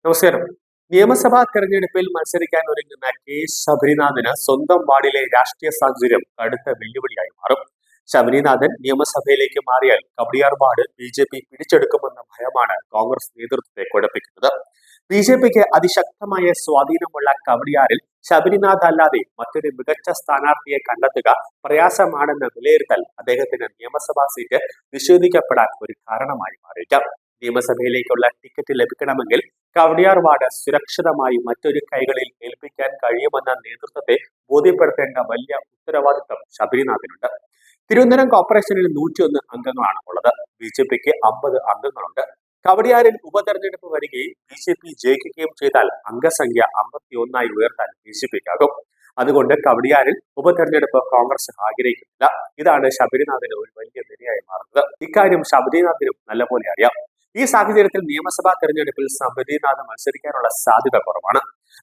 നമസ്കാരം. നിയമസഭാ തെരഞ്ഞെടുപ്പിൽ മത്സരിക്കാൻ ഒരുങ്ങുന്ന കെ ശബരിനാഥന് സ്വന്തം വാർഡിലെ രാഷ്ട്രീയ സാഹചര്യം കടുത്ത വെല്ലുവിളിയായി മാറും. ശബരിനാഥൻ നിയമസഭയിലേക്ക് മാറിയാൽ കവടിയാർ വാർഡ് ബി.ജെ.പി പിടിച്ചെടുക്കുമെന്ന ഭയമാണ് കോൺഗ്രസ് നേതൃത്വത്തെ കുഴപ്പിക്കുന്നത്. ബി.ജെ.പിക്ക് അതിശക്തമായ സ്വാധീനമുള്ള കവടിയാറിൽ ശബരിനാഥ് അല്ലാതെ മറ്റൊരു മികച്ച സ്ഥാനാർത്ഥിയെ കണ്ടെത്തുക പ്രയാസമാണെന്ന വിലയിരുത്തൽ അദ്ദേഹത്തിന് നിയമസഭാ സീറ്റ് നിഷേധിക്കപ്പെടാൻ ഒരു കാരണമായി മാറിയേക്കാം. നിയമസഭയിലേക്കുള്ള ടിക്കറ്റ് ലഭിക്കണമെങ്കിൽ കവടിയാർ വാർഡ് സുരക്ഷിതമായി മറ്റൊരു കൈകളിൽ ഏൽപ്പിക്കാൻ കഴിയുമെന്ന നേതൃത്വത്തെ ബോധ്യപ്പെടുത്തേണ്ട വലിയ ഉത്തരവാദിത്തം ശബരിനാഥിനുണ്ട്. തിരുവനന്തപുരം കോർപ്പറേഷനിൽ 101 അംഗങ്ങളാണ് ഉള്ളത്. ബി.ജെ.പിക്ക് 50 അംഗങ്ങളുണ്ട്. കവടിയാറിൽ ഉപതെരഞ്ഞെടുപ്പ് വരികയും ബി.ജെ.പി ജയിക്കുകയും ചെയ്താൽ അംഗസംഖ്യ 51 ഉയർത്താൻ ബി.ജെ.പിക്കാകും. അതുകൊണ്ട് കവടിയാറിൽ ഉപതെരഞ്ഞെടുപ്പ് കോൺഗ്രസ് ആഗ്രഹിക്കുന്നില്ല. ഇതാണ് ശബരിനാഥിന് ഒരു വലിയ വിനയായി മാറുന്നത്. ഇക്കാര്യം ശബരിനാഥിനും നല്ലപോലെ അറിയാം. ഈ സാഹചര്യത്തിൽ നിയമസഭാ തെരഞ്ഞെടുപ്പിൽ ശബരിനാഥ് മത്സരിക്കാനുള്ള സാധ്യത കുറവാണ്.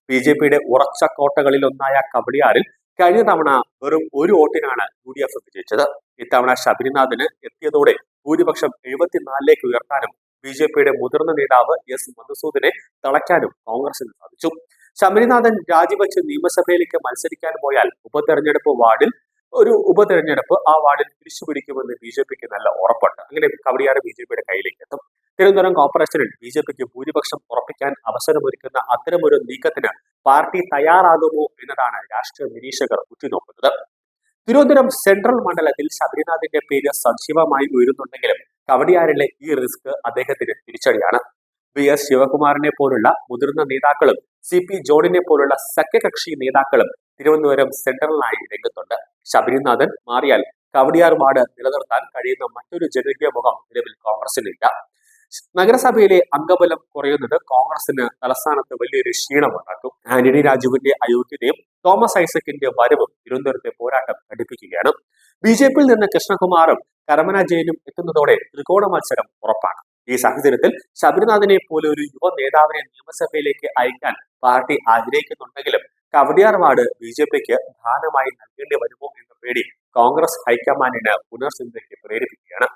ബി.ജെ.പിയുടെ ഉറച്ച കോട്ടകളിൽ ഒന്നായ കവടിയാറിൽ കഴിഞ്ഞ തവണ വെറും ഒരു വോട്ടിനാണ് യു.ഡി.എഫ് വിജയിച്ചത്. ഇത്തവണ ശബരിനാഥിന് എത്തിയതോടെ ഭൂരിപക്ഷം 74ലേക്ക് ഉയർത്താനും ബി.ജെ.പിയുടെ മുതിർന്ന നേതാവ് എസ് മധുസൂദനെ തളയ്ക്കാനും കോൺഗ്രസിന് സാധിച്ചു. ശബരിനാഥൻ രാജിവെച്ച് നിയമസഭയിലേക്ക് മത്സരിക്കാൻ പോയാൽ ഉപതെരഞ്ഞെടുപ്പ് ആ വാർഡിൽ തിരിച്ചുപിടിക്കുമെന്ന് ബി.ജെ.പിക്ക് നല്ല ഉറപ്പുണ്ട്. അങ്ങനെ കവടിയാർ ബി.ജെ.പിയുടെ കയ്യിലേക്ക് എത്തും. തിരുവനന്തപുരം കോർപ്പറേഷനിൽ ബി.ജെ.പിക്ക് ഭൂരിപക്ഷം ഉറപ്പിക്കാൻ അവസരമൊരുക്കുന്ന അത്തരമൊരു നീക്കത്തിന് പാർട്ടി തയ്യാറാകുമോ എന്നതാണ് രാഷ്ട്രീയ നിരീക്ഷകർ ഉറ്റുനോക്കുന്നത്. തിരുവനന്തപുരം സെൻട്രൽ മണ്ഡലത്തിൽ ശബരിനാഥിന്റെ പേര് സജീവമായി ഉയരുന്നുണ്ടെങ്കിലും കവടിയാറിലെ ഈ റിസ്ക് അദ്ദേഹത്തിന് തിരിച്ചടിയാണ്. വി.എസ്. ശിവകുമാറിനെ പോലുള്ള മുതിർന്ന നേതാക്കളും സി.പി. ജോണിനെ പോലുള്ള സഖ്യകക്ഷി നേതാക്കളും തിരുവനന്തപുരം സെൻട്രലിനായി രംഗത്തുണ്ട്. ശബരിനാഥൻ മാറിയാൽ കവടിയാർ വാർഡ് നിലനിർത്താൻ കഴിയുന്ന മറ്റൊരു ജനകീയ മുഖം നിലവിൽ കോൺഗ്രസിനില്ല. നഗരസഭയിലെ അംഗബലം കുറയുന്നത് കോൺഗ്രസിന് തലസ്ഥാനത്ത് വലിയൊരു ക്ഷീണമുണ്ടാക്കും. ആന്റണി രാജുവിന്റെ അയോഗ്യതയും തോമസ് ഐസക്കിന്റെ വരവും തിരുവനന്തപുരത്തെ പോരാട്ടം ഘടിപ്പിക്കുകയാണ്. ബി.ജെ.പിയിൽ നിന്ന് കൃഷ്ണകുമാറും കരമന ജയനും എത്തുന്നതോടെ ത്രികോണ മത്സരം ഉറപ്പാണ്. ഈ സാഹചര്യത്തിൽ ശബരിനാഥനെ പോലെ ഒരു യുവ നേതാവിനെ നിയമസഭയിലേക്ക് അയക്കാൻ പാർട്ടി ആഗ്രഹിക്കുന്നുണ്ടെങ്കിലും കവടിയാർ വാർഡ് ബി.ജെ.പിക്ക് ദാനമായി നൽകേണ്ടി വരുമോ എന്ന പേടി കോൺഗ്രസ് ഹൈക്കമാൻഡിന് പുനർചിന്തയ്ക്ക് പ്രേരിപ്പിക്കുകയാണ്.